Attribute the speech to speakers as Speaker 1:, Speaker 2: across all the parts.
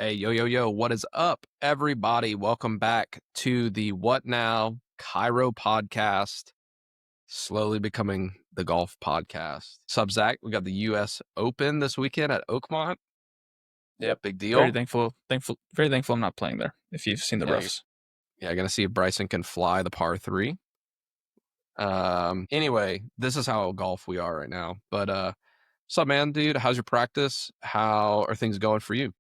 Speaker 1: Hey, yo, yo, yo, what is up, everybody? Welcome back to the What Now Chiro podcast, slowly becoming the golf podcast. Sub Zach, we got the U.S. Open this weekend at Oakmont.
Speaker 2: Yep.
Speaker 1: Big deal.
Speaker 2: Very thankful I'm not playing there, if you've seen the roughs.
Speaker 1: Yeah, gonna see if Bryson can fly the par 3. Anyway, this is how golf we are right now. But what's up, man, dude? How's your practice? How are things going for you?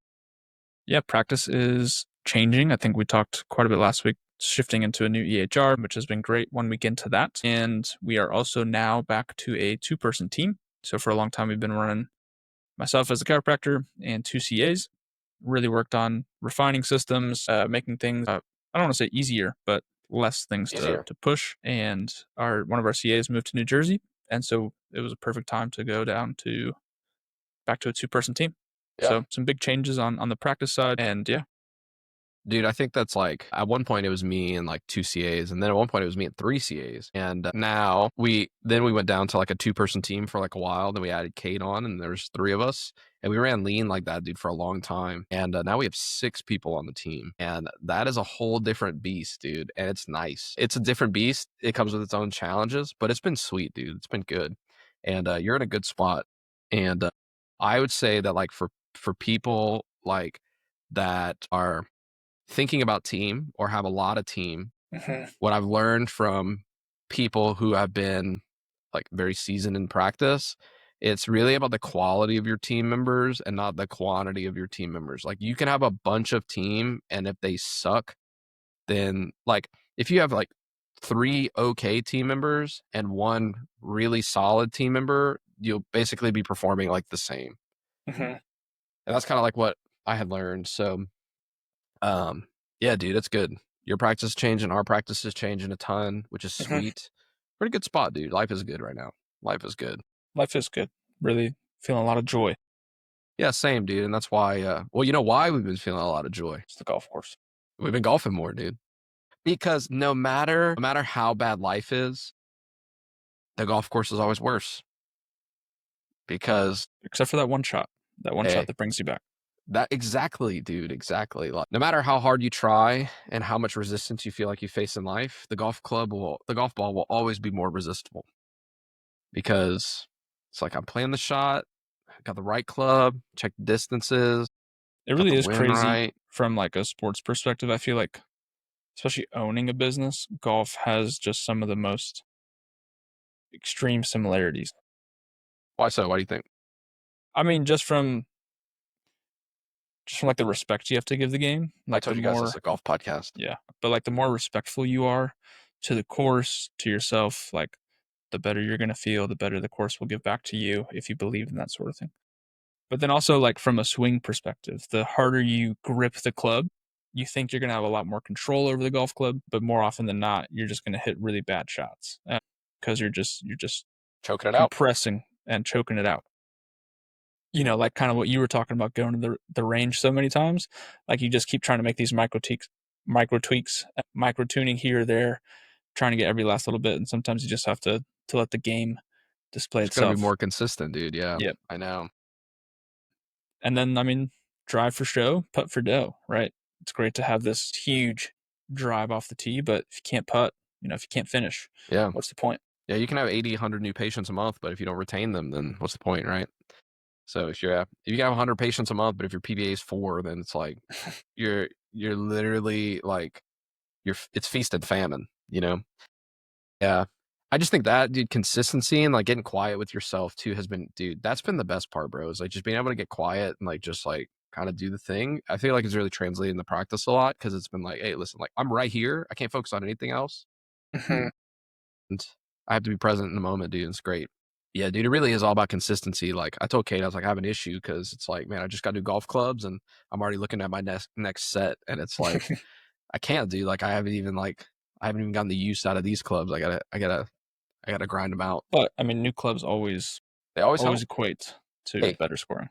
Speaker 2: Yeah, practice is changing. I think we talked quite a bit last week, shifting into a new EHR, which has been great 1 week into that. And we are also now back to a 2-person team. So for a long time, we've been running myself as a chiropractor and 2 CAs. Really worked on refining systems, making things, I don't want to say easier, but less things to push. And one of our CAs moved to New Jersey. And so it was a perfect time to go down to back to a 2-person team.
Speaker 1: Yeah.
Speaker 2: So some big changes on the practice side. And yeah.
Speaker 1: Dude, I think that's like, at one point it was me and like 2 CAs, and then at one point it was me and 3 CAs. And now we went down to like a 2-person team for like a while. Then we added Kate on, and there's 3 of us. And we ran lean like that, dude, for a long time. And now we have 6 people on the team. And that is a whole different beast, dude. And it's nice. It's a different beast. It comes with its own challenges, but it's been sweet, dude. It's been good. And you're in a good spot. And I would say that like for people like that are thinking about team or have a lot of team, what I've learned from people who have been like very seasoned in practice, it's really about the quality of your team members and not the quantity of your team members. Like you can have a bunch of team, and if they suck, then like if you have like 3 okay team members and 1 really solid team member, you'll basically be performing like the same. And that's kind of like what I had learned. So yeah, dude, it's good. Your practice is changing. Our practice is changing a ton, which is sweet. Pretty good spot, dude. Life is good right now. Life is good.
Speaker 2: Life is good. Really feeling a lot of joy.
Speaker 1: Yeah, same, dude. And that's why, well, you know why we've been feeling a lot of joy?
Speaker 2: It's the golf course.
Speaker 1: We've been golfing more, dude. Because no matter how bad life is, the golf course is always worse. Because
Speaker 2: except for that one shot that brings you back.
Speaker 1: That exactly, dude. Exactly. Like, no matter how hard you try and how much resistance you feel like you face in life, the golf ball will always be more resistible, because it's like I'm playing the shot, got the right club, check the distances.
Speaker 2: It really is crazy
Speaker 1: right.
Speaker 2: From like a sports perspective. I feel like, especially owning a business, golf has just some of the most extreme similarities.
Speaker 1: Why so? Why do you think?
Speaker 2: I mean, just from like the respect you have to give the game. Like,
Speaker 1: I told you guys it's a golf podcast.
Speaker 2: Yeah, but like the more respectful you are to the course, to yourself, like the better you're gonna feel, the better the course will give back to you if you believe in that sort of thing. But then also, like from a swing perspective, the harder you grip the club, you think you're gonna have a lot more control over the golf club, but more often than not, you're just gonna hit really bad shots because you're just
Speaker 1: choking it out,
Speaker 2: compressing and choking it out. You know, like kind of what you were talking about, going to the range so many times. Like you just keep trying to make these micro tweaks, micro tuning here or there, trying to get every last little bit. And sometimes you just have to let the game display itself.
Speaker 1: It's gonna be more consistent, dude. Yeah.
Speaker 2: Yep.
Speaker 1: I know.
Speaker 2: And then, I mean, drive for show, putt for dough, right? It's great to have this huge drive off the tee, but if you can't putt, if you can't finish, what's the point?
Speaker 1: Yeah, you can have 80, 100 new patients a month, but if you don't retain them, then what's the point, right? So if you can have 100 patients a month, but if your PBA is 4, then it's like you're literally like it's feast and famine, Yeah. I just think that, dude, consistency and like getting quiet with yourself too has been, dude, that's been the best part, bro. Is like just being able to get quiet and like just like kind of do the thing. I feel like it's really translating the practice a lot, because it's been like, hey, listen, like I'm right here. I can't focus on anything else. And I have to be present in the moment, dude. It's great. Yeah, dude, it really is all about consistency. Like I told Kate, I was like, I have an issue because it's like, man, I just got new golf clubs and I'm already looking at my next set, and it's like I can't do, like I haven't even gotten the use out of these clubs. I gotta grind them out.
Speaker 2: But I mean, new clubs always equate to better scoring.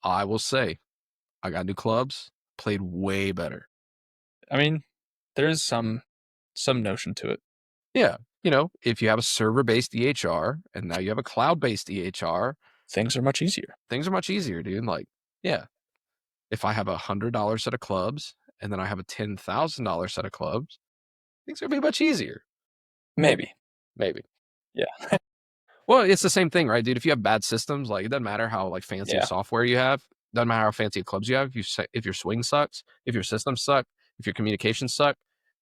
Speaker 1: I will say, I got new clubs, played way better.
Speaker 2: I mean, there is some notion to it.
Speaker 1: Yeah. If you have a server-based EHR and now you have a cloud-based EHR,
Speaker 2: things are much easier.
Speaker 1: Things are much easier, dude. Like, yeah. if I have $100 set of clubs and then I have a $10,000 set of clubs, things are gonna be much easier.
Speaker 2: Maybe. Yeah.
Speaker 1: Well, it's the same thing, right, dude? If you have bad systems, like, it doesn't matter how, like, fancy
Speaker 2: Yeah.
Speaker 1: software you have, doesn't matter how fancy clubs you have, if your swing sucks, if your systems suck, if your communications suck,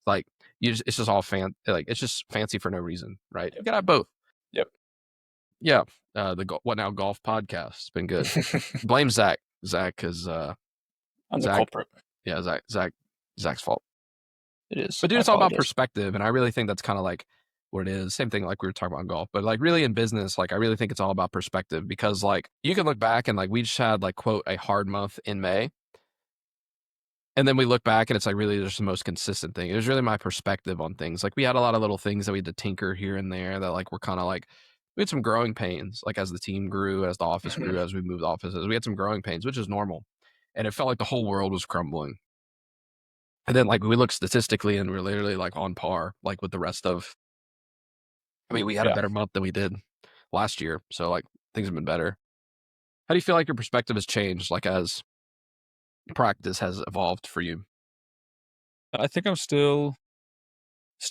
Speaker 1: like, it's just all it's just fancy for no reason, right? You gotta have both.
Speaker 2: Yep.
Speaker 1: Yeah, the What Now Golf podcast has been good. Blame Zach. Zach is,
Speaker 2: I'm the
Speaker 1: Zach
Speaker 2: culprit.
Speaker 1: yeah, Zach's fault.
Speaker 2: It is.
Speaker 1: But dude,
Speaker 2: I
Speaker 1: it's all about
Speaker 2: apologize.
Speaker 1: perspective, and I really think that's kinda like what it is. Same thing like we were talking about in golf, but, like, really in business, like, I really think it's all about perspective because, like, you can look back and, like, we just had, like, quote, "a hard month" in May, and then we look back and it's, like, really just the most consistent thing. It was really my perspective on things. Like, we had a lot of little things that we had to tinker here and there that, like, were kinda like we had some growing pains, like, as the team grew, as the office
Speaker 2: Mhm.
Speaker 1: grew, as we moved offices. We had some growing pains, which is normal, and it felt like the whole world was crumbling. And then, like, we look statistically and we're literally, like, on par, like, with the rest of I mean, we had a
Speaker 2: Yeah.
Speaker 1: better month than we did last year, so, like, things have been better. How do you feel like your perspective has changed, like, as practice has evolved for you?
Speaker 2: I think I'm still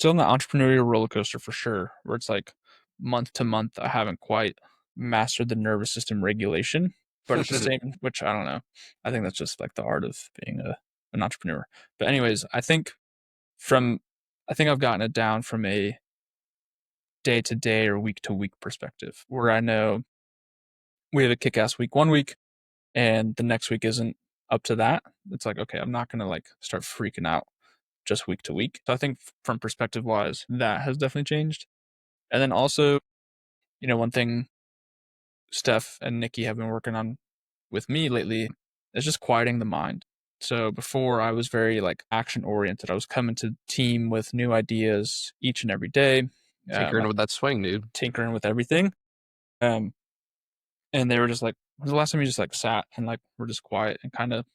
Speaker 2: in the entrepreneurial roller coaster for sure, where it's like month to month, I haven't quite mastered the nervous system regulation, but at the same, which I don't know. I think that's just like the art of being an entrepreneur. But anyways, from, I think I've gotten it down from a day to day or week to week perspective, where I know we have a kick ass week one week, and the next week isn't up to that. It's like, okay, I'm not gonna like start freaking out just week to week. So I think from perspective wise, that has definitely changed. And then also, one thing Steph and Nikki have been working on with me lately is just quieting the mind. So before I was very like action oriented. I was coming to the team with new ideas each and every day,
Speaker 1: Tinkering
Speaker 2: like
Speaker 1: with that swing, dude.
Speaker 2: tinkering with everything. Um, and they were just like, "When's the last time you just like sat and like were just quiet and kind of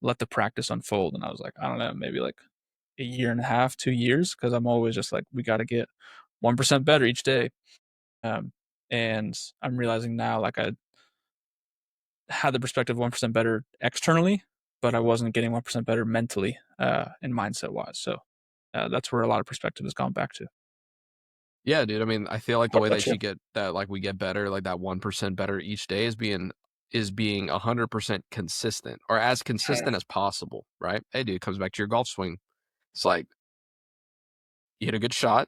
Speaker 2: let the practice unfold?" And I was like, I don't know, maybe like a year and a half, 2 years, because I'm always just like, we got to get 1% better each day. Um, and I'm realizing now, like I had the perspective 1% better externally, but I wasn't getting 1% better mentally and mindset wise. So that's where a lot of perspective has gone back to.
Speaker 1: Yeah, dude, I mean, I feel like the
Speaker 2: What
Speaker 1: way
Speaker 2: about
Speaker 1: that
Speaker 2: you?
Speaker 1: you get that, like, we get better, like, that 1% better each day is being 100% consistent or as consistent as possible, right? Hey, dude, it comes back to your golf swing. It's like, you hit a good shot,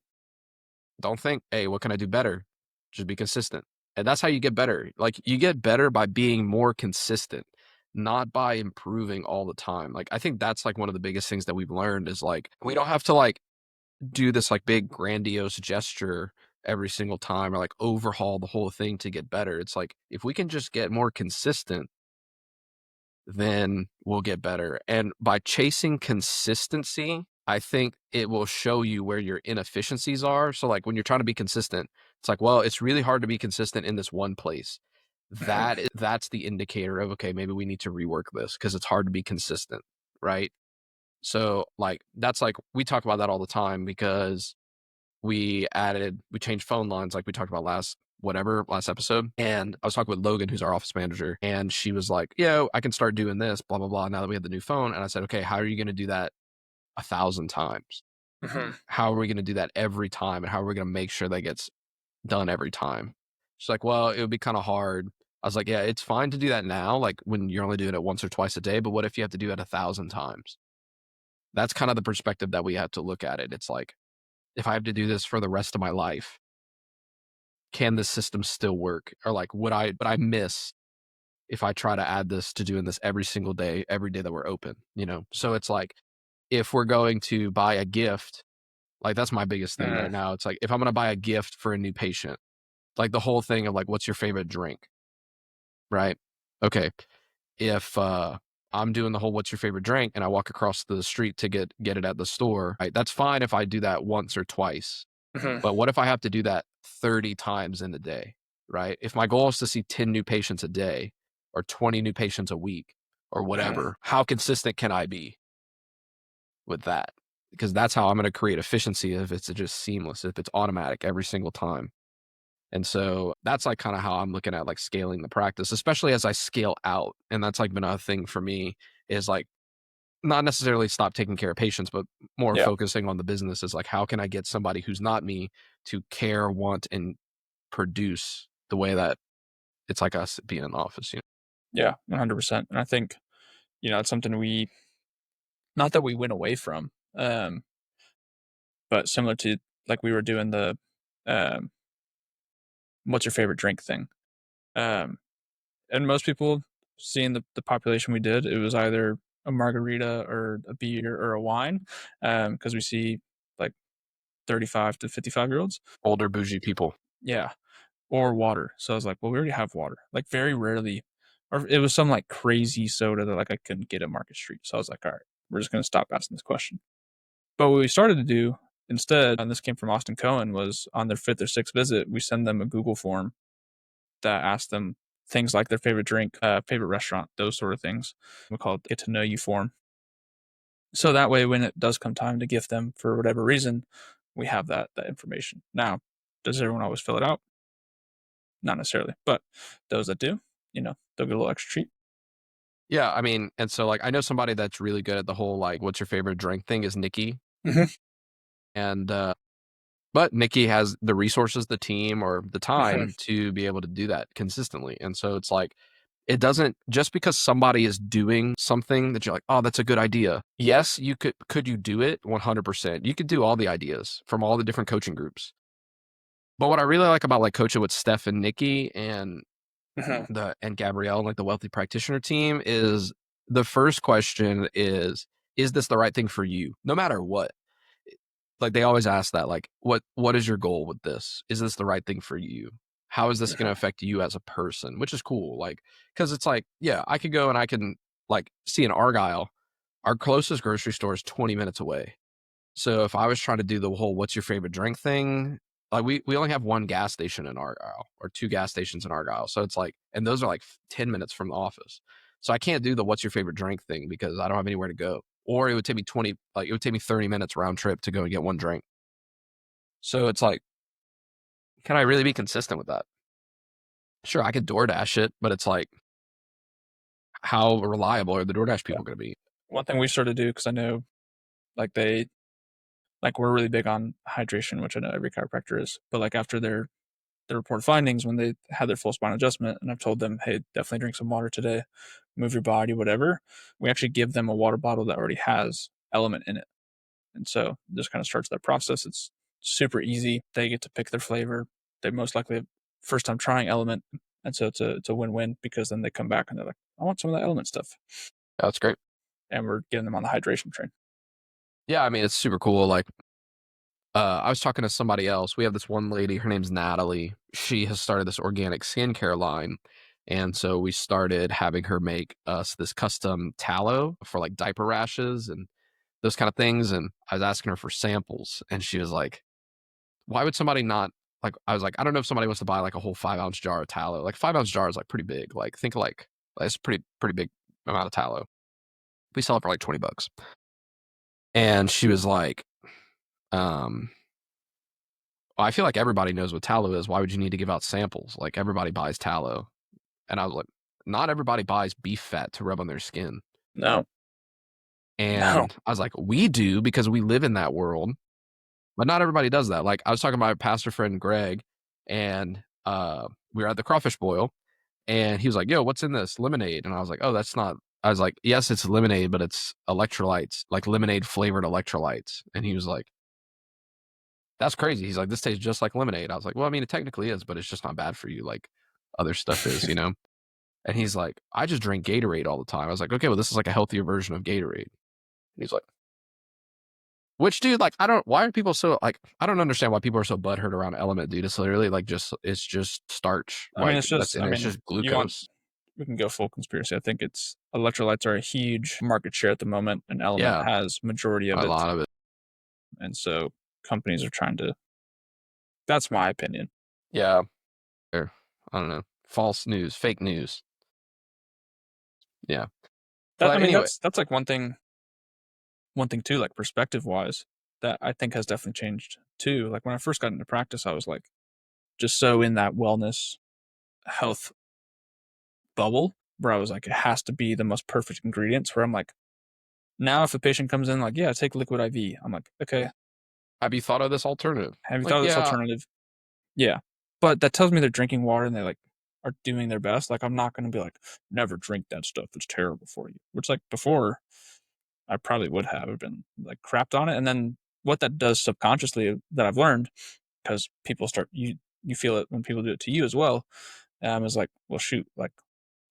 Speaker 1: don't think, "Hey, what can I do better?" Just be consistent, and that's how you get better. Like, you get better by being more consistent, not by improving all the time. Like, I think that's, like, one of the biggest things that we've learned is, like, we don't have to, like, do this, like, big grandiose gesture every single time or, like, overhaul the whole thing to get better. It's like, if we can just get more consistent, then we'll get better. And by chasing consistency, I think it will show you where your inefficiencies are. So, like, when you're trying to be consistent, it's like, well, it's really hard to be consistent in this one place. That's the indicator of, okay, maybe we need to rework this because it's hard to be consistent, right? So, like, that's like we talk about that all the time because we changed phone lines like we talked about last episode. And I was talking with Logan, who's our office manager, and she was like, "Yo, I can start doing this, blah, blah, blah, now that we have the new phone." And I said, "Okay, how are you going to do that 1,000 times?
Speaker 2: Mhm.
Speaker 1: How are we going to do that every time? And how are we going to make sure that gets done every time?" She's like, "Well, it would be kind of hard." I was like, "Yeah, it's fine to do that now, like when you're only doing it once or twice a day, but what if you have to do it 1,000 times?" That's kind of the perspective that we have to look at it. It's like, if I have to do this for the rest of my life, can the system still work? Or like, would I miss if I try to add this to doing this every single day, every day that we're open, you know? So it's like, if we're going to buy a gift, like that's my biggest thing
Speaker 2: Mm.
Speaker 1: right now. It's like, if I'm going to buy a gift for a new patient, like the whole thing of like, what's your favorite drink? Right? Okay. If, I'm doing the whole what's your favorite drink and I walk across the street to get it at the store, right? That's fine if I do that once or twice.
Speaker 2: Mhm.
Speaker 1: But what if I have to do that 30 times in a day, right? If my goal is to see 10 new patients a day or 20 new patients a week or
Speaker 2: Mhm.
Speaker 1: whatever, how consistent can I be with that? Because that's how I'm going to create efficiency if it's just seamless, if it's automatic every single time. And so that's like kind of how I'm looking at like scaling the practice, especially as I scale out. And that's like been a thing for me is like not necessarily stop taking care of patients, but more
Speaker 2: Yeah.
Speaker 1: focusing on the business is like, how can I get somebody who's not me to care, want, and produce the way that it's like us being in the office, you know?
Speaker 2: Yeah, 100%. And I think, it's something not that we went away from, um, but similar to like we were doing the, um, what's your favorite drink thing. Um, and most people seeing the population we did, it was either a margarita or a beer or a wine, because we see like 35 to 55-year-olds.
Speaker 1: Older bougie people.
Speaker 2: Yeah. Or water. So I was like, well, we already have water. Like very rarely, or it was some like crazy soda that like I couldn't get at Market Street. So I was like, all right, we're just gonna stop asking this question. But what we started to do instead, and this came from Austin Cohen, was on their fifth or sixth visit, we send them a Google form that asks them things like their favorite drink, favorite restaurant, those sort of things. We call it get to know you form. So that way, when it does come time to gift them for whatever reason, we have that information. Now, does everyone always fill it out? Not necessarily, but those that do, they'll get a little extra treat.
Speaker 1: Yeah, I mean, and so like I know somebody that's really good at the whole like what's your favorite drink thing is Nikki.
Speaker 2: Mhm,
Speaker 1: And but Nikki has the resources, the team, or the
Speaker 2: mhm,
Speaker 1: time to be able to do that consistently. And so it's like it doesn't just because somebody is doing something that you're like, oh, that's a good idea. Yes, you could you do it 100%. You could do all the ideas from all the different coaching groups. But what I really like about like coaching with Steph and Nikki
Speaker 2: mhm,
Speaker 1: and Gabrielle, like the wealthy practitioner team, is the first question is this the right thing for you? No matter what. Like they always ask that, like, what is your goal with this? Is this the right thing for you? How is this going to
Speaker 2: mhm.
Speaker 1: affect you as a person? Which is cool. Like, because it's like, yeah, I could go and I can like see an Argyle. Our closest grocery store is 20 minutes away. So if I was trying to do the whole what's your favorite drink thing, like we only have one gas station in Argyle or two gas stations in Argyle. So it's like, and those are like 10 minutes from the office. So I can't do the what's your favorite drink thing because I don't have anywhere to go. Or it would take me 20, like it would take me 30 minutes round trip to go and get one drink. So it's like, can I really be consistent with that? Sure, I could DoorDash it, but it's like, how reliable are the DoorDash
Speaker 2: Yeah.
Speaker 1: people going to be?
Speaker 2: One thing we started to do, because I know like we're really big on hydration, which I know every chiropractor is, but like after their report findings when they had their full spine adjustment, and I've told them, hey, definitely drink some water today, move your body, whatever. We actually give them a water bottle that already has element in it. And so this kind of starts that process. It's super easy. They get to pick their flavor. They most likely have first time trying element. And so it's a win-win because then they come back and they're like, I want some of that element stuff.
Speaker 1: That's great.
Speaker 2: And we're getting them on the hydration train.
Speaker 1: Yeah, I mean, it's super cool. Like, I was talking to somebody else. We have this one lady, her name's Natalie. She has started this organic skincare line. And so we started having her make us this custom tallow for like diaper rashes and those kind of things. And I was asking her for samples, and she was like, why would somebody not like, I was like, I don't know if somebody wants to buy like a whole 5 ounce jar of tallow. Like 5 ounce jar is like pretty big. Like think like it's pretty big amount of tallow. We sell it for like $20. And she was like, um, I feel like everybody knows what tallow is. Why would you need to give out samples? Like everybody buys tallow. And I was like, not everybody buys beef fat to rub on their skin.
Speaker 2: No, no,
Speaker 1: And I was like, we do because we live in that world, but not everybody does that. Like I was talking to my pastor friend Greg, and we were at the crawfish boil, and he was like, yo, what's in this? Lemonade. And I was like, oh, that's not. I was like, yes, it's lemonade, but it's electrolytes, like lemonade flavored electrolytes. And he was like, that's crazy. He's like, this tastes just like lemonade. I was like, well, I mean, it technically is, but it's just not bad for you like other stuff is, you know? And he's like, I just drink Gatorade all the time. I was like, okay, well, this is like a healthier version of Gatorade. And he's like, which dude, like, why are people so like, I don't understand why people are so butthurt around Element, dude. It's literally like it's just starch.
Speaker 2: I mean,
Speaker 1: Like that's and
Speaker 2: I
Speaker 1: it's
Speaker 2: mean,
Speaker 1: just
Speaker 2: you want,
Speaker 1: glucose.
Speaker 2: we can go full conspiracy. I think it's electrolytes are a huge market share at the moment, and Element
Speaker 1: Yeah,
Speaker 2: has majority of
Speaker 1: a
Speaker 2: it.
Speaker 1: lot of it.
Speaker 2: And so companies are trying to, that's my opinion.
Speaker 1: Yeah. Or, I don't know. False news, fake news. Yeah.
Speaker 2: I
Speaker 1: But
Speaker 2: mean,
Speaker 1: anyway,
Speaker 2: that's like one thing too, like perspective wise, that I think has definitely changed too. Like when I first got into practice, I was like just so in that wellness health bubble where I was like, it has to be the most perfect ingredients. Where I'm like, now if a patient comes in like, yeah, take liquid IV, I'm like, okay,
Speaker 1: Have you thought of this alternative?
Speaker 2: have you
Speaker 1: Like,
Speaker 2: thought of this
Speaker 1: yeah,
Speaker 2: alternative? Yeah, but that tells me they're drinking water and they like are doing their best. Like I'm not gonna be like, never drink that stuff. It's terrible for you. Which like before, I probably would have been like crapped on it. And then what that does subconsciously that I've learned, because people start you feel it when people do it to you as well. Is like, well, shoot, like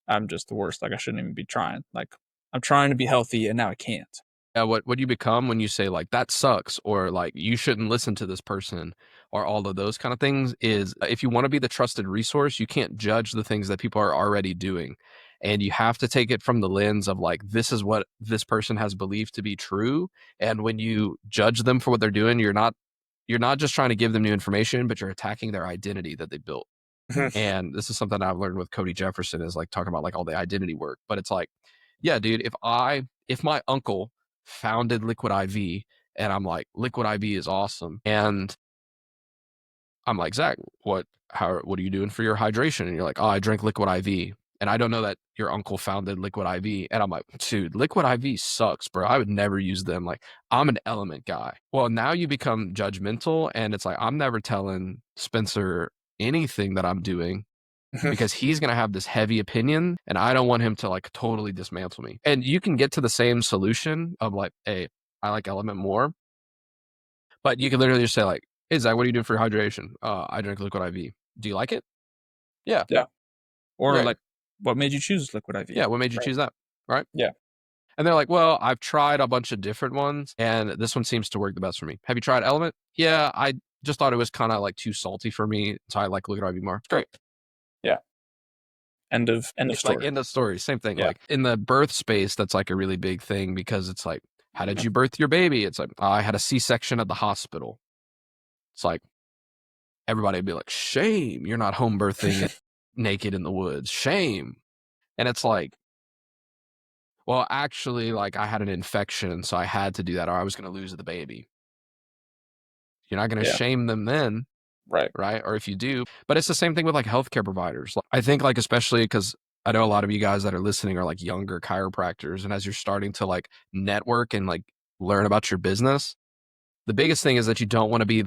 Speaker 2: I'm just the worst. Like I shouldn't even be trying. Like I'm trying to be healthy and now I can't.
Speaker 1: yeah, what you become when you say like that sucks or like you shouldn't listen to this person or all of those kind of things is if you want to be the trusted resource, you can't judge the things that people are already doing. And you have to take it from the lens of like this is what this person has believed to be true. And when you judge them for what they're doing, you're not just trying to give them new information, but you're attacking their identity that they built. And this is something I've learned with Cody Jefferson is like talking about like all the identity work. But it's like, yeah, dude, if my uncle founded Liquid IV and I'm like, Liquid IV is awesome. And I'm like, Zach, what are you doing for your hydration? And you're like, oh, I drink Liquid IV. And I don't know that your uncle founded Liquid IV. And I'm like, dude, Liquid IV sucks, bro. I would never use them. Like, I'm an Element guy. Well, now you become judgmental. And it's like, I'm never telling Spencer anything that I'm doing because he's going to have this heavy opinion and I don't want him to like totally dismantle me. And you can get to the same solution of like, hey, I like Element more. But you can literally just say like, hey, Zach, what are you doing for your hydration? I drink Liquid IV. Do you like it? Yeah.
Speaker 2: Yeah. Or
Speaker 1: Great.
Speaker 2: like, what made you choose liquid IV?
Speaker 1: Yeah. What made you choose that? Right.
Speaker 2: Yeah.
Speaker 1: And they're like, well, I've tried a bunch of different ones and this one seems to work the best for me. Have you tried Element? Yeah. I just thought it was kind of like too salty for me. So I like Liquid IV more. Great.
Speaker 2: Yeah. End of story.
Speaker 1: Like end of story. Same thing.
Speaker 2: Yeah.
Speaker 1: Like in the birth space, that's like a really big thing because it's like, how did you birth your baby? It's like, oh, I had a C-section at the hospital. It's like, everybody would be like, shame, you're not home birthing it naked in the woods. Shame. And it's like, well, actually, like I had an infection, so I had to do that or I was going to lose the baby. You're not going to shame them then. Right. Or if you do, but it's the same thing with like healthcare providers. I think like, especially because I know a lot of you guys that are listening are like younger chiropractors. And as you're starting to like network and like learn about your business, the biggest thing is that you don't want to be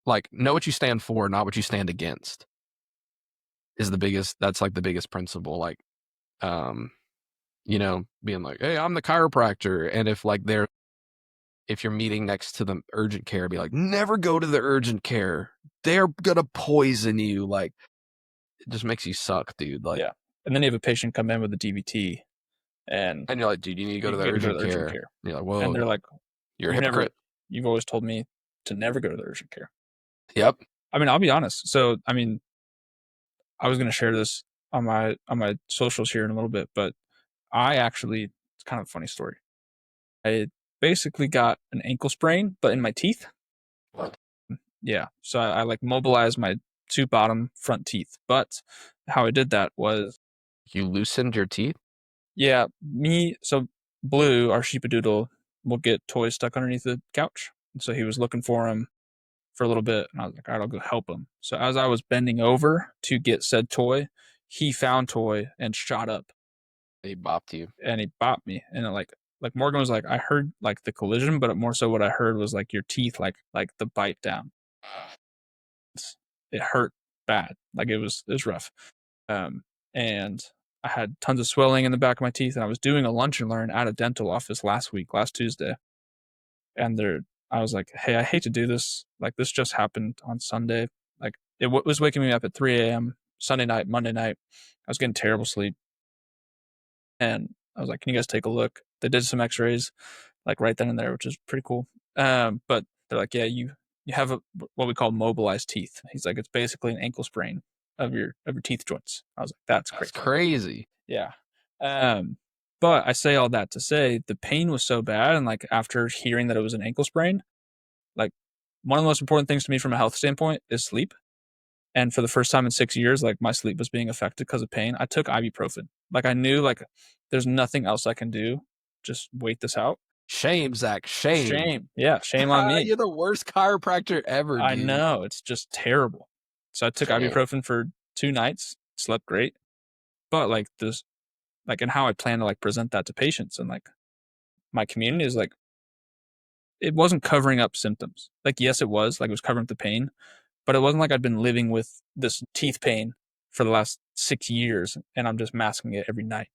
Speaker 1: like, know what you stand for, not what you stand against that's like the biggest principle. Like, being like, hey, I'm the chiropractor. And if you're meeting next to the urgent care, be like, never go to the urgent care. They're going to poison you. Like, it just makes you suck, dude. Like,
Speaker 2: yeah. And then you have a patient come in with a DVT and
Speaker 1: you're like, dude, you need to go to the urgent care. And you're like, whoa.
Speaker 2: And they're like,
Speaker 1: you're a hypocrite.
Speaker 2: You've always told me to never go to the urgent care.
Speaker 1: Yep.
Speaker 2: I mean, I'll be honest. So, I mean, I was going to share this on my socials here in a little bit, but it's kind of a funny story. I basically got an ankle sprain, but in my teeth.
Speaker 1: What?
Speaker 2: Yeah. So I like mobilized my two bottom front teeth. But how I did that was
Speaker 1: you loosened your teeth?
Speaker 2: Yeah. So Blue, our sheepadoodle, will get toys stuck underneath the couch. And so he was looking for him for a little bit. And I was like, all right, I'll go help him. So as I was bending over to get said toy, he found toy and shot up.
Speaker 1: He bopped you.
Speaker 2: And he bopped me. And it like Morgan was like, I heard like the collision, but more so what I heard was like your teeth, like the bite down. It hurt bad. Like it was rough. And I had tons of swelling in the back of my teeth, and I was doing a lunch and learn at a dental office last Tuesday. And I was like, hey, I hate to do this. Like this just happened on Sunday. Like it was waking me up at 3 a.m. Sunday night, Monday night. I was getting terrible sleep. And I was like, can you guys take a look? They did some x-rays like right then and there, which is pretty cool. But they're like, yeah, you have what we call mobilized teeth. He's like, it's basically an ankle sprain of your teeth joints. I was like, that's
Speaker 1: crazy.
Speaker 2: Yeah. But I say all that to say the pain was so bad. And like after hearing that it was an ankle sprain, like one of the most important things to me from a health standpoint is sleep. And for the first time in 6 years, like my sleep was being affected because of pain. I took ibuprofen. Like I knew like there's nothing else I can do. Just wait this out.
Speaker 1: Shame, Zach. Shame.
Speaker 2: Yeah, shame on me.
Speaker 1: You're the worst chiropractor ever, dude.
Speaker 2: I know. It's just terrible. So I took ibuprofen for 2 nights. Slept great. But like this, like, and how I plan to like present that to patients and like my community is like, it wasn't covering up symptoms. Like, yes, it was like it was covering up the pain, but it wasn't like I'd been living with this teeth pain for the last 6 years and I'm just masking it every night.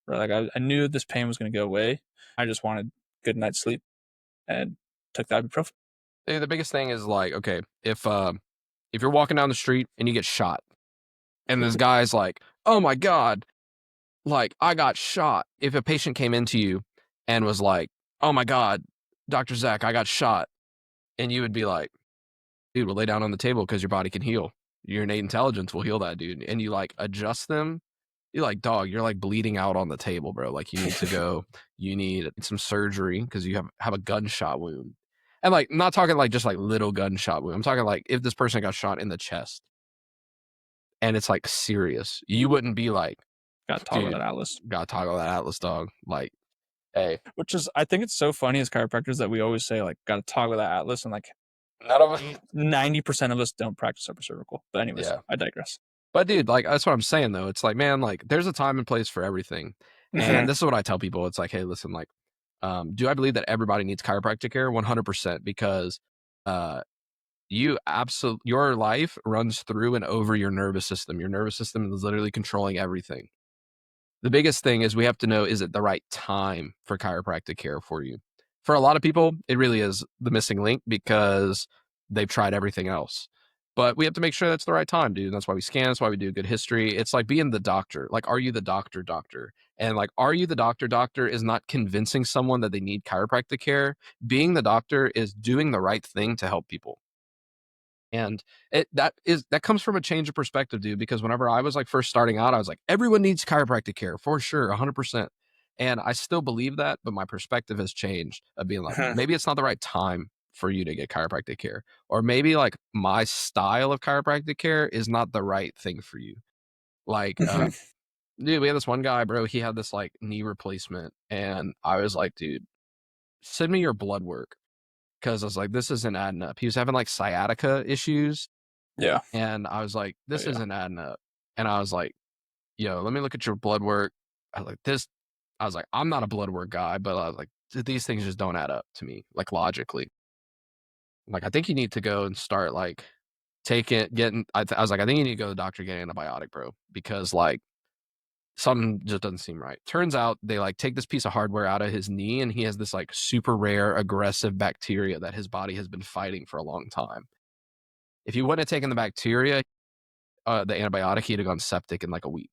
Speaker 2: Right? Like I knew this pain was going to go away. I just wanted good night's sleep and took the ibuprofen.
Speaker 1: The biggest thing is like, okay, if you're walking down the street and you get shot, and this guy's like, "Oh my god, like I got shot." If a patient came into you and was like, "Oh my god, Doctor Zach, I got shot," and you would be like, "Dude, we'll lay down on the table because your body can heal. Your innate intelligence will heal that, dude." And you like adjust them. You're like, "Dog, you're like bleeding out on the table, bro. Like you need to go. You need some surgery because you have a gunshot wound." And like, not talking like just like little gunshot wound. I'm talking like if this person got shot in the chest and it's like serious, you wouldn't be like,
Speaker 2: Got to toggle
Speaker 1: "Dude,
Speaker 2: that atlas.
Speaker 1: gotta toggle that Atlas, dog." Like, hey,
Speaker 2: Which is, I think it's so funny as chiropractors that we always say like, got to toggle that atlas, and like
Speaker 1: none of us.
Speaker 2: 90% of us don't practice upper cervical. But anyways,
Speaker 1: Yeah,
Speaker 2: I digress.
Speaker 1: but dude, like that's what I'm saying though. It's like, man, like there's a time and place for everything, and this is what I tell people. It's like, hey, listen, like, do I believe that everybody needs chiropractic care? 100%, because uh, your life runs through and over your nervous system. Your nervous system is literally controlling everything. The biggest thing is we have to know, is it the right time for chiropractic care for you? For a lot of people, it really is the missing link because they've tried everything else. But we have to make sure that's the right time, dude. And that's why we scan. That's why we do good history. It's like being the doctor. Like, are you the doctor? And like, are you the doctor is not convincing someone that they need chiropractic care. Being the doctor is doing the right thing to help people. And that comes from a change of perspective, dude, because whenever I was like first starting out, I was like, everyone needs chiropractic care for sure, 100%. And I still believe that, but my perspective has changed of being like, maybe it's not the right time for you to get chiropractic care, or maybe like my style of chiropractic care is not the right thing for you. Like, dude, we had this one guy, bro, he had this like knee replacement, and I was like, dude, send me your blood work, because I was like, this isn't adding up. He was having like sciatica issues,
Speaker 2: Yeah.
Speaker 1: and I was like,
Speaker 2: Oh,
Speaker 1: this
Speaker 2: yeah.
Speaker 1: isn't adding up. And I was like, yo, let me look at your blood work. I was like, this, I was like, I'm not a blood work guy, but I was like, these things just don't add up to me, like logically. Like, I think you need to go and start like I was like, I think you need to go to the doctor, get an antibiotic, bro, because like something just doesn't seem right. Turns out they like take this piece of hardware out of his knee, and he has this like super rare aggressive bacteria that his body has been fighting for a long time. If he wouldn't have taken the bacteria, the antibiotic, he'd have gone septic in like a week.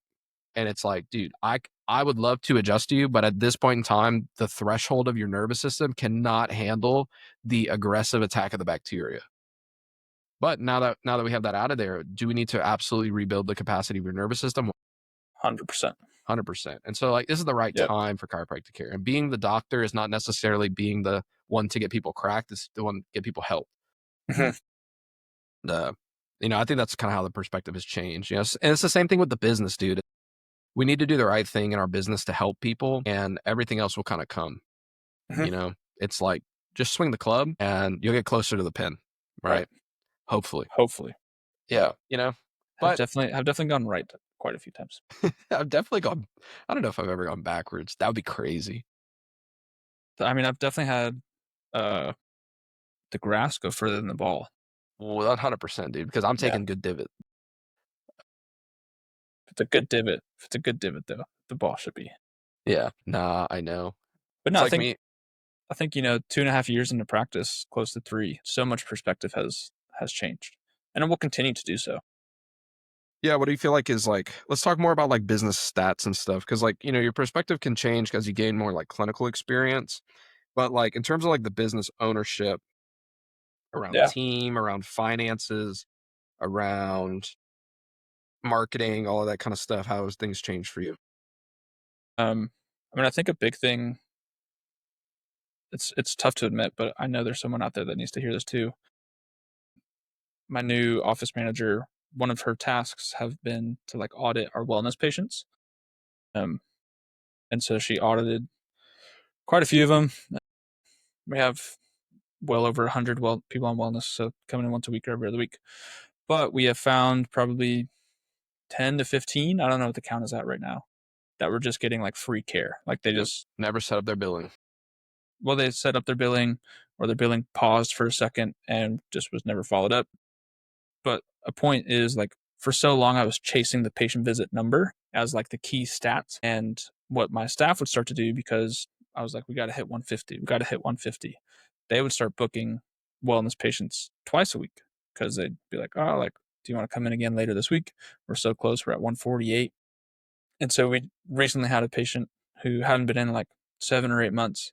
Speaker 1: And it's like, dude, I would love to adjust you, but at this point in time, the threshold of your nervous system cannot handle the aggressive attack of the bacteria. But now that we have that out of there, do we need to absolutely rebuild the capacity of your nervous system?
Speaker 2: 100%.
Speaker 1: 100%. And so like this is the right
Speaker 2: Yep.
Speaker 1: time for chiropractic care. And being the doctor is not necessarily being the one to get people cracked, it's the one to get people help. The I think that's kind of how the perspective has changed. And it's the same thing with the business, dude. We need to do the right thing in our business to help people, and everything else will kind of come. It's like just swing the club and you'll get closer to the pin,
Speaker 2: Right.
Speaker 1: right? Hopefully.
Speaker 2: Hopefully.
Speaker 1: Yeah.
Speaker 2: Have
Speaker 1: But
Speaker 2: definitely gone right quite a few times.
Speaker 1: I've definitely gone, I don't know if I've ever gone backwards. That would be crazy.
Speaker 2: I mean, I've definitely had uh the grass go further than the ball.
Speaker 1: 100%, dude, because I'm
Speaker 2: Yeah.
Speaker 1: taking good divot.
Speaker 2: If it's a good divot, though, the ball should be.
Speaker 1: Yeah. Nah, I know.
Speaker 2: But
Speaker 1: It's
Speaker 2: no,
Speaker 1: like me.
Speaker 2: I think 2.5 years into practice, close to 3, so much perspective has changed, and it will continue to do so.
Speaker 1: Yeah, what do you feel like is like, let's talk more about like business stats and stuff. Cause like, your perspective can change because you gain more like clinical experience. But like in terms of like the business ownership around
Speaker 2: Yeah.
Speaker 1: team, around finances, around marketing, all of that kind of stuff, how has things changed for you?
Speaker 2: I mean, I think a big thing. It's tough to admit, but I know there's someone out there that needs to hear this too. My new office manager, one of her tasks have been to like audit our wellness patients. Um, and so she audited quite a few of them. We have well over 100 people on wellness, so coming in once a week or every other week. But we have found probably 10 to 15. I don't know what the count is at right now, that were just getting like free care. Like they just
Speaker 1: never set up their billing.
Speaker 2: Well, they set up their billing, or their billing paused for a second and just was never followed up. But a point is, like, for so long I was chasing the patient visit number as like the key stats. And what my staff would start to do, because I was like, we got to hit 150, we got to hit 150, they would start booking wellness patients twice a week, because they'd be like, oh, like, do you want to come in again later this week? We're so close, we're at 148. And so we recently had a patient who hadn't been in like 7 or 8 months,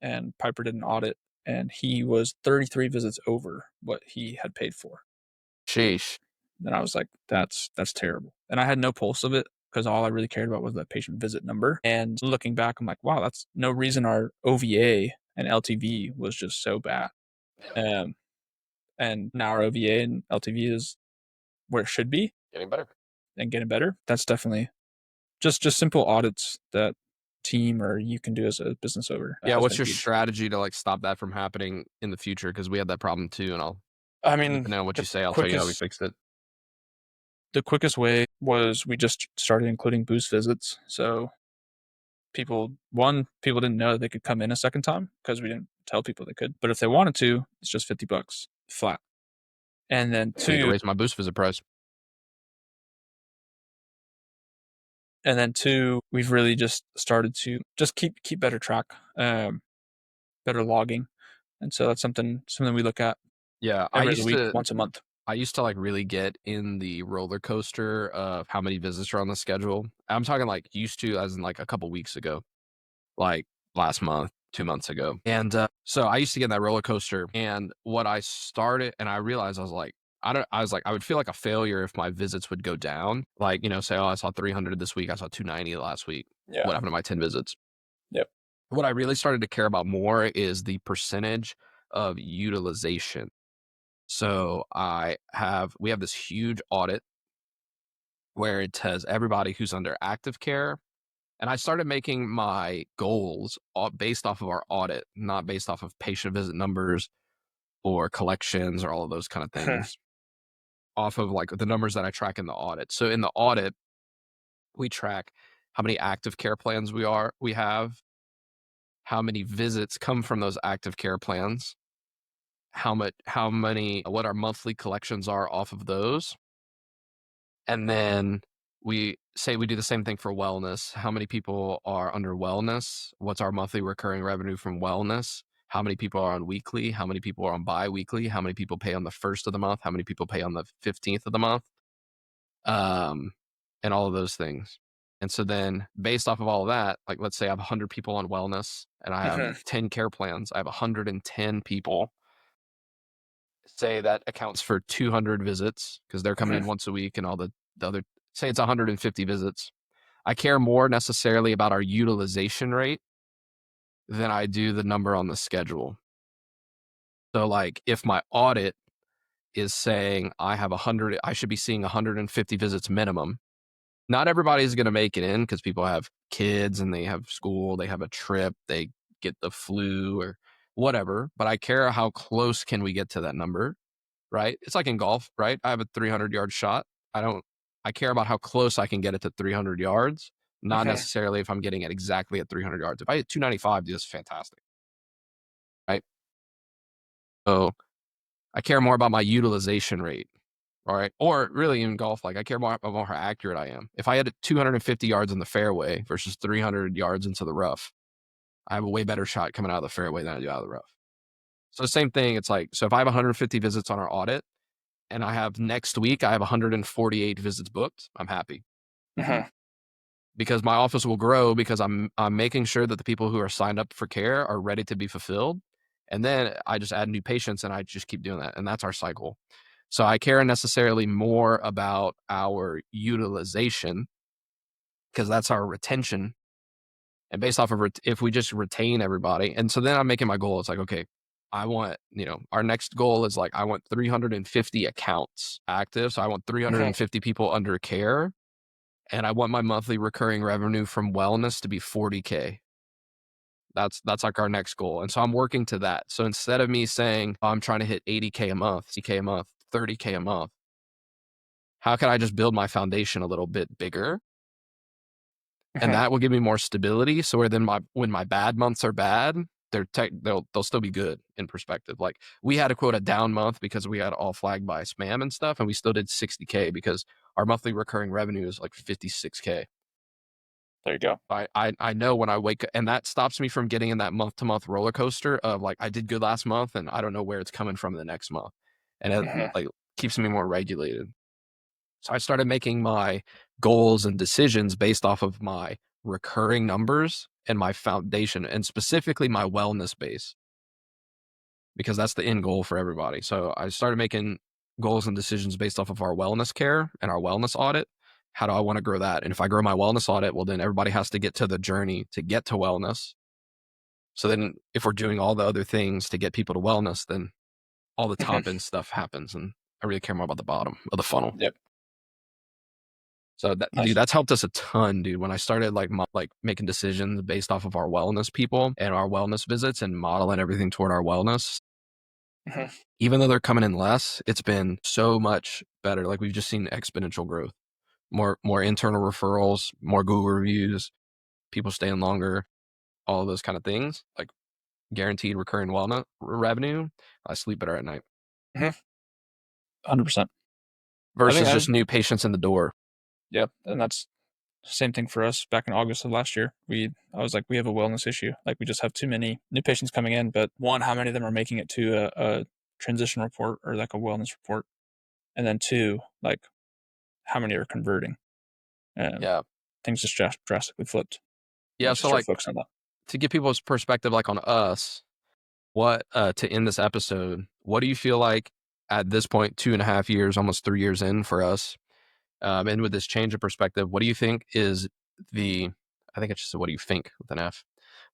Speaker 2: and Piper did an audit, and he was 33 visits over what he had paid for.
Speaker 1: Sheesh.
Speaker 2: And I was like, that's terrible. And I had no pulse of it, because all I really cared about was the patient visit number. And looking back, I'm like, wow, that's no reason our OVA and LTV was just so bad. And now our OVA and LTV is where it should be,
Speaker 1: Getting better.
Speaker 2: and getting better. That's definitely just simple audits that team or you can do as a business owner.
Speaker 1: Yeah, what's your strategy to like stop that from happening in the future? Because we had that problem too, and
Speaker 2: I mean,
Speaker 1: depending on what you say, I'll tell you how we fixed it.
Speaker 2: The quickest way was we just started including boost visits. So people didn't know they could come in a second time, because we didn't tell people they could. But if they wanted to, it's just $50 flat. And then
Speaker 1: I need to raise my boost visit price.
Speaker 2: And then two, we've really just started to just keep better track, better logging. And so that's something we look at.
Speaker 1: Yeah,
Speaker 2: every other week, once a month.
Speaker 1: I used to like really get in the roller coaster of how many visits are on the schedule. I'm talking like used to, as in like a couple weeks ago, like last month, 2 months ago. And so I used to get in that roller coaster. And what I started, and I realized I was like, I would feel like a failure if my visits would go down. Like, say, oh, I saw 300 this week. I saw 290 last week.
Speaker 2: Yeah.
Speaker 1: What happened to my 10 visits?
Speaker 2: Yep.
Speaker 1: What I really started to care about more is the percentage of utilization. So we have this huge audit where it says everybody who's under active care. And I started making my goals based off of our audit, not based off of patient visit numbers or collections or all of those kind of things. Off of like the numbers that I track in the audit. So in the audit, we track how many active care plans we have, how many visits come from those active care plans, what our monthly collections are off of those. And then we say we do the same thing for wellness. How many people are under wellness? What's our monthly recurring revenue from wellness? How many people are on weekly? How many people are on bi-weekly? How many people pay on the 1st of the month? How many people pay on the 15th of the month? And all of those things. And so then based off of all of that, like let's say I have 100 people on wellness and I have 10 care plans. I have 110 people. Say that accounts for 200 visits, because they're coming in once a week, and all the other, say it's 150 visits. I care more necessarily about our utilization rate than I do the number on the schedule. So like if my audit is saying I should be seeing 150 visits minimum. Not everybody's going to make it in, because people have kids and they have school, they have a trip, they get the flu or whatever. But I care how close can we get to that number, right? It's like in golf, right? I have a 300-yard shot. I care about how close I can get it to 300 yards, not necessarily if I'm getting it exactly at 300 yards. If I hit 295, that's fantastic, right? So I care more about my utilization rate. All right. Or really in golf, like I care more about how accurate I am. If I had 250 yards in the fairway versus 300 yards into the rough, I have a way better shot coming out of the fairway than I do out of the rough. So the same thing. It's like, so if I have 150 visits on our audit and I have next week, I have 148 visits booked, I'm happy. Because my office will grow, because I'm making sure that the people who are signed up for care are ready to be fulfilled. And then I just add new patients and I just keep doing that. And that's our cycle. So I care necessarily more about our utilization, because that's our retention. And based off of if we just retain everybody. And so then I'm making my goal. It's like, okay, I want, our next goal is like, I want 350 accounts active. So I want 350 people under care. And I want my monthly recurring revenue from wellness to be 40K. That's like our next goal. And so I'm working to that. So instead of me saying, I'm trying to hit 80K a month, 60K a month, 30K a month, how can I just build my foundation a little bit bigger? And
Speaker 2: Mhm.
Speaker 1: that will give me more stability. So where then when my bad months are bad, they'll still be good in perspective. Like we had to quote a down month because we had all flagged by spam and stuff, and we still did 60K because our monthly recurring revenue is like 56K.
Speaker 2: There you go.
Speaker 1: I know when I wake up, and that stops me from getting in that month to month roller coaster of like I did good last month and I don't know where it's coming from the next month, and it
Speaker 2: Mhm.
Speaker 1: like keeps me more regulated. So I started making my goals and decisions based off of my recurring numbers and my foundation, and specifically my wellness base, because that's the end goal for everybody. So I started making goals and decisions based off of our wellness care and our wellness audit. How do I want to grow that? And if I grow my wellness audit, well, then everybody has to get to the journey to get to wellness. So then if we're doing all the other things to get people to wellness, then all the
Speaker 2: Mhm.
Speaker 1: top end stuff happens. And I really care more about the bottom of the funnel.
Speaker 2: Yep.
Speaker 1: So that, dude,
Speaker 2: Nice.
Speaker 1: that's helped us a ton, dude. When I started like making decisions based off of our wellness people and our wellness visits and modeling everything toward our wellness,
Speaker 2: Mhm.
Speaker 1: even though they're coming in less, it's been so much better. Like we've just seen exponential growth, more internal referrals, more Google reviews, people staying longer, all of those kind of things. Like guaranteed recurring wellness revenue. I sleep better at night
Speaker 2: 100%. I think
Speaker 1: versus
Speaker 2: I
Speaker 1: just new patients in the door.
Speaker 2: yeah, and that's same thing for us back in August of last year. I was like, we have a wellness issue. Like we just have too many new patients coming in, but one, how many of them are making it to a transition report or like a wellness report? And then two, like how many are converting? And
Speaker 1: Yeah.
Speaker 2: things just drastically flipped
Speaker 1: Yeah.
Speaker 2: once you
Speaker 1: So
Speaker 2: start
Speaker 1: like
Speaker 2: focusing on that.
Speaker 1: to give people's perspective, like on us, what to end this episode, what do you feel like at this point, 2.5 years, almost 3 years in for us, and with this change of perspective, what do you think is the, I think it's just what do you think with an F,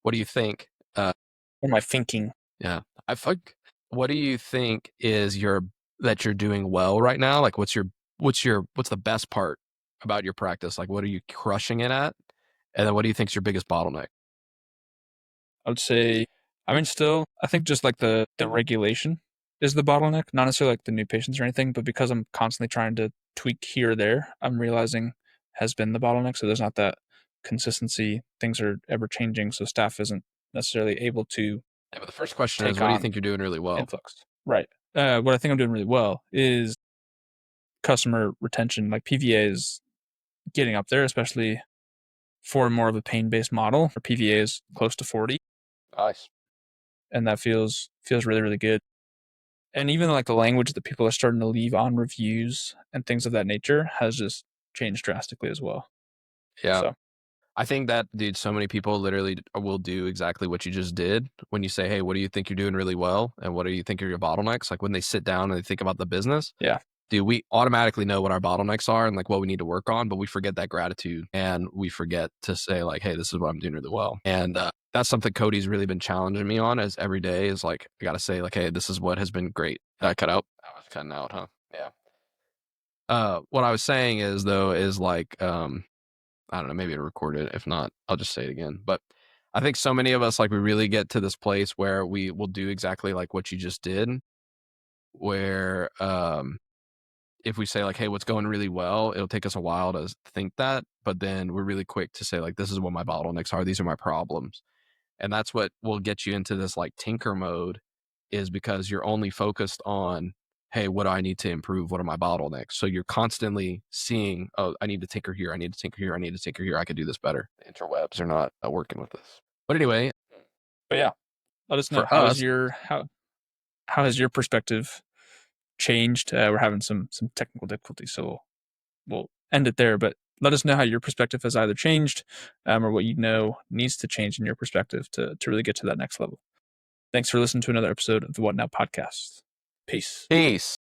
Speaker 1: what do you think,
Speaker 2: What am I thinking?
Speaker 1: yeah, I think, what do you think is your, that you're doing well right now, like what's the best part about your practice, like what are you crushing it at, and then what do you think is your biggest bottleneck?
Speaker 2: I would say, I mean, still, I think just like the regulation is the bottleneck, not necessarily like the new patients or anything, but because I'm constantly trying to tweak here or there, I'm realizing has been the bottleneck. So there's not that consistency. Things are ever changing, so staff isn't necessarily able to
Speaker 1: Yeah, but the first question is,
Speaker 2: take
Speaker 1: what do you
Speaker 2: on
Speaker 1: think you're doing really well?
Speaker 2: influx. Right. What I think I'm doing really well is customer retention. Like PVA is getting up there, especially for more of a pain based model. Where PVA is close to 40,
Speaker 1: Nice.
Speaker 2: and that feels really really good. And even like the language that people are starting to leave on reviews and things of that nature has just changed drastically as well.
Speaker 1: Yeah.
Speaker 2: So
Speaker 1: I think that, dude, so many people literally will do exactly what you just did when you say, hey, what do you think you're doing really well? And what do you think are your bottlenecks? Like when they sit down and they think about the business,
Speaker 2: yeah,
Speaker 1: dude, we automatically know what our bottlenecks are and like what we need to work on, but we forget that gratitude and we forget to say, like, hey, this is what I'm doing really well. And that's something Cody's really been challenging me on, as every day is like, I got to say, like, hey, this is what has been great. Did I cut out? I was cutting out, huh? Yeah. What I was saying is, though, is like, I don't know, maybe I recorded it. If not, I'll just say it again. But I think so many of us, like, we really get to this place where we will do exactly like what you just did, where if we say like, hey, what's going really well, it'll take us a while to think that, but then we're really quick to say like, this is what my bottlenecks are, these are my problems. And that's what will get you into this like tinker mode, is because you're only focused on, hey, what do I need to improve, what are my bottlenecks? So you're constantly seeing, oh, I need to tinker here, I need to tinker here, I need to tinker here, I could do this better. The interwebs are not working with this, but anyway,
Speaker 2: but yeah, let us know
Speaker 1: for us,
Speaker 2: how has your perspective changed. We're having some technical difficulties, so we'll end it there. But let us know how your perspective has either changed, or what you know needs to change in your perspective to really get to that next level. Thanks for listening to another episode of the What Now podcast. Peace.
Speaker 1: peace.